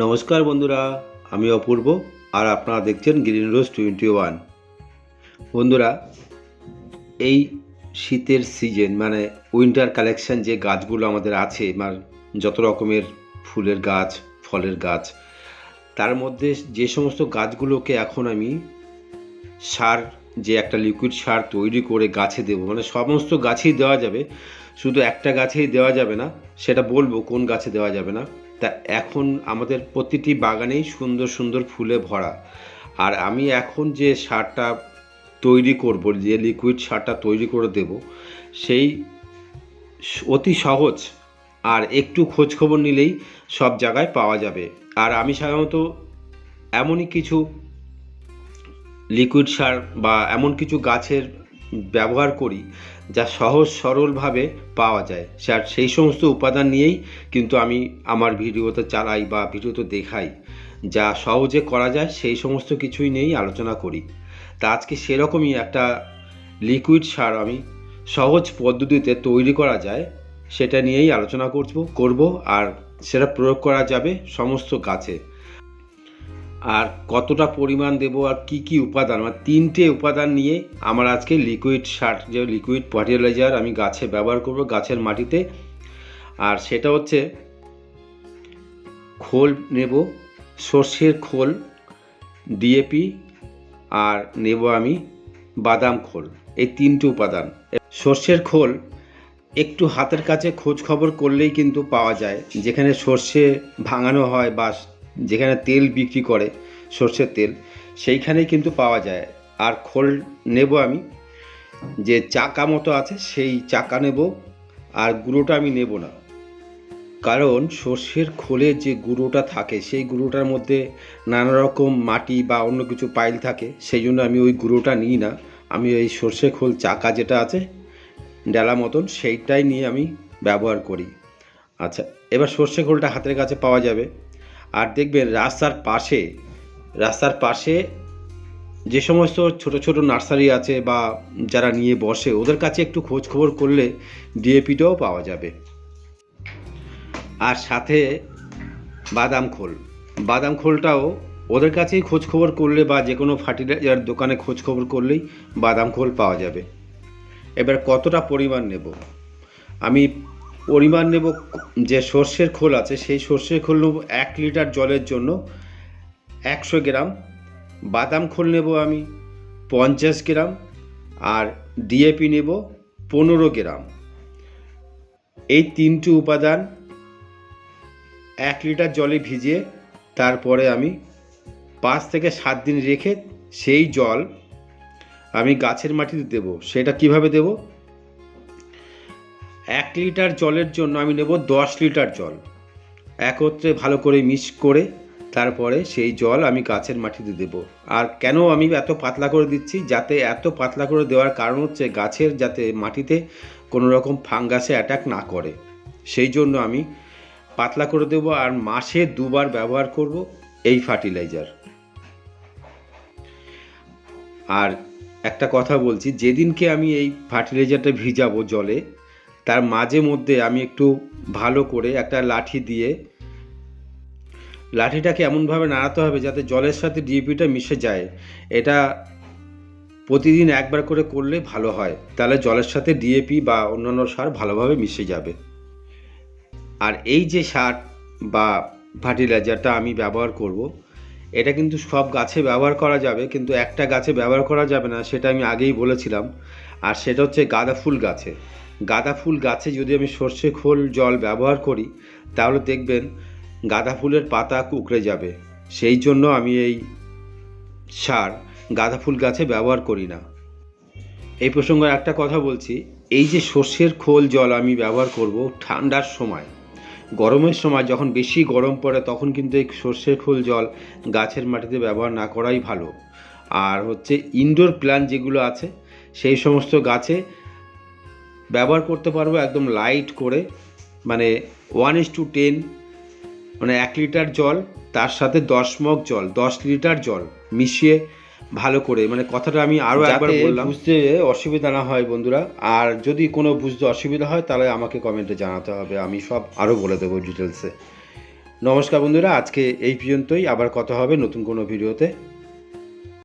নমস্কার বন্ধুরা, আমি অপূর্ব আর আপনারা দেখছেন গ্রিন রোজ 21। বন্ধুরা, এই শীতের সিজন মানে উইন্টার কালেকশন যে গাছগুলো আমাদের আছে, মানে যত রকমের ফুলের গাছ, ফলের গাছ, তার মধ্যে যে সমস্ত গাছগুলোকে এখন আমি সার, যে একটা লিকুইড সার তৈরি করে গাছে দেবো, মানে সমস্ত গাছেই দেওয়া যাবে, শুধু একটা গাছেই দেওয়া যাবে না, সেটা বলবো কোন গাছে দেওয়া যাবে না। তা এখন আমাদের প্রতিটি বাগানেই সুন্দর সুন্দর ফুলে ভরা, আর আমি এখন যে সারটা তৈরি করব, যে লিকুইড সারটা তৈরি করে দেব, সেই অতি সহজ আর একটু খোঁজখবর নিলেই সব জায়গায় পাওয়া যাবে। আর আমি সাধারণত এমনই কিছু লিকুইড সার বা এমন কিছু গাছের ব্যবহার করি যা সহজ সরলভাবে পাওয়া যায়, সেই সমস্ত উপাদান নিয়েই কিন্তু আমি আমার ভিডিওতে চালাই বা ভিডিওতে দেখাই, যা সহজে করা যায় সেই সমস্ত কিছুই নিয়েই আলোচনা করি। তা আজকে সেরকমই একটা লিকুইড সার আমি সহজ পদ্ধতিতে তৈরি করা যায় সেটা নিয়েই আলোচনা করব, আর সেটা প্রয়োগ করা যাবে সমস্ত গাছে। আর কতটা পরিমাণ দেব আর কি কি উপাদান, মানে তিনটে উপাদান নিয়ে আমার আজকে লিকুইড সার, যে লিকুইড ফার্টিলাইজার আমি গাছে ব্যবহার করব, গাছের মাটিতে। আর সেটা হচ্ছে খোল নেব, সর্ষের খোল, ডিএপি, আর নেব আমি বাদাম খোল। এই তিনটে উপাদান। সর্ষের খোল একটু হাতের কাছে খোঁজ খবর করলেই কিন্তু পাওয়া যায়, যেখানে সর্ষে ভাঙানো হয় বা যেখানে তেল বিক্রি করে সর্ষের তেল, সেইখানেই কিন্তু পাওয়া যায়। আর খোল নেব আমি, যে চাকা মতো আছে সেই চাকা নেব, আর গুঁড়োটা আমি নেব না, কারণ সর্ষের খোলে যে গুঁড়োটা থাকে সেই গুঁড়োটার মধ্যে নানা রকম মাটি বা অন্য কিছু পাইল থাকে, সেই জন্য আমি ওই গুঁড়োটা নিই না। আমি ওই সর্ষে খোল চাকা যেটা আছে ডালা মতন, সেইটাই নিয়ে আমি ব্যবহার করি। আচ্ছা, এবার সর্ষে খোলটা হাতের কাছে পাওয়া যাবে। আর দেখবেন রাস্তার পাশে যে সমস্ত ছোট ছোট নার্সারি আছে বা যারা নিয়ে বসে, ওদের কাছে একটু খোঁজ খবর করলে ডিএপিটাও পাওয়া যাবে। আর সাথে বাদাম খোলটাও ওদের কাছেই খোঁজ খবর করলে বা যে কোনো ফার্টিলাইজার দোকানে খোঁজ খবর করলেই বাদাম খোল পাওয়া যাবে। এবার কতটা পরিমাণ নেব, আমি পরিমাণ নেব, যে সর্ষের খোল আছে সেই সর্ষের খোল নেব 1 লিটার জলের জন্য 100 গ্রাম, বাদাম খোল নেব আমি 50 গ্রাম, আর ডিএপি নেব 15 গ্রাম। এই তিনটি উপাদান 1 লিটার জলে ভিজিয়ে তারপরে আমি 5 থেকে 7 দিন রেখে সেই জল আমি গাছের মাটিতে দেব। সেটা কিভাবে দেব, 1 লিটার জলের জন্য আমি নেব 10 লিটার জল, একত্রে ভালো করে মিক্স করে তারপরে সেই জল আমি গাছের মাটিতে দেব। আর কেন আমি এত পাতলা করে দিচ্ছি, যাতে এত পাতলা করে দেওয়ার কারণ হচ্ছে গাছের যাতে মাটিতে কোনো রকম ফাঙ্গাসে অ্যাটাক না করে, সেই জন্য আমি পাতলা করে দেব। আর মাসে 2 বার ব্যবহার করব এই ফার্টিলাইজার। আর একটা কথা বলছি, যেদিনকে আমি এই ফার্টিলাইজারটা ভিজাবো জলে, তার মাঝে মধ্যে আমি একটু ভালো করে একটা লাঠি দিয়ে লাঠিটাকে এমনভাবে নাড়াতে হবে যাতে জলের সাথে ডিএপিটা মিশে যায়। এটা প্রতিদিন একবার করে করলে ভালো হয়, তাহলে জলের সাথে ডিএপি বা অন্যান্য সার ভালোভাবে মিশে যাবে। আর এই যে সার বা ফার্টিলাইজারটা আমি ব্যবহার করব, এটা কিন্তু সব গাছে ব্যবহার করা যাবে, কিন্তু একটা গাছে ব্যবহার করা যাবে না, সেটা আমি আগেই বলেছিলাম। আর সেটা হচ্ছে গাঁদা ফুল গাছে যদি আমি সর্ষে খোল জল ব্যবহার করি, তাহলে দেখবেন গাঁদা ফুলের পাতা কুঁকড়ে যাবে। সেই জন্য আমি এই সার গাঁদা ফুল গাছে ব্যবহার করি না। এই প্রসঙ্গে একটা কথা বলছি, এই যে সর্ষের খোল জল আমি ব্যবহার করব ঠান্ডার সময়, গরমের সময় যখন বেশি গরম পড়ে তখন কিন্তু এই সর্ষের খোল জল গাছের মাটিতে ব্যবহার না করাই ভালো। আর হচ্ছে ইনডোর প্ল্যান্ট যেগুলো আছে সেই সমস্ত গাছে ব্যবহার করতে পারবো একদম লাইট করে, মানে 1:10, মানে 1 লিটার জল তার সাথে 10 মগ জল, 10 লিটার জল মিশিয়ে ভালো করে, মানে কথাটা আমি আরও একবার বললাম, বুঝতে অসুবিধা না হয় বন্ধুরা। আর যদি কোনো বুঝতে অসুবিধা হয় তাহলে আমাকে কমেন্টে জানাতে হবে, আমি সব আরও বলে দেবো ডিটেলসে। নমস্কার বন্ধুরা, আজকে এই পর্যন্তই। আবার কথা হবে নতুন কোনো ভিডিওতে।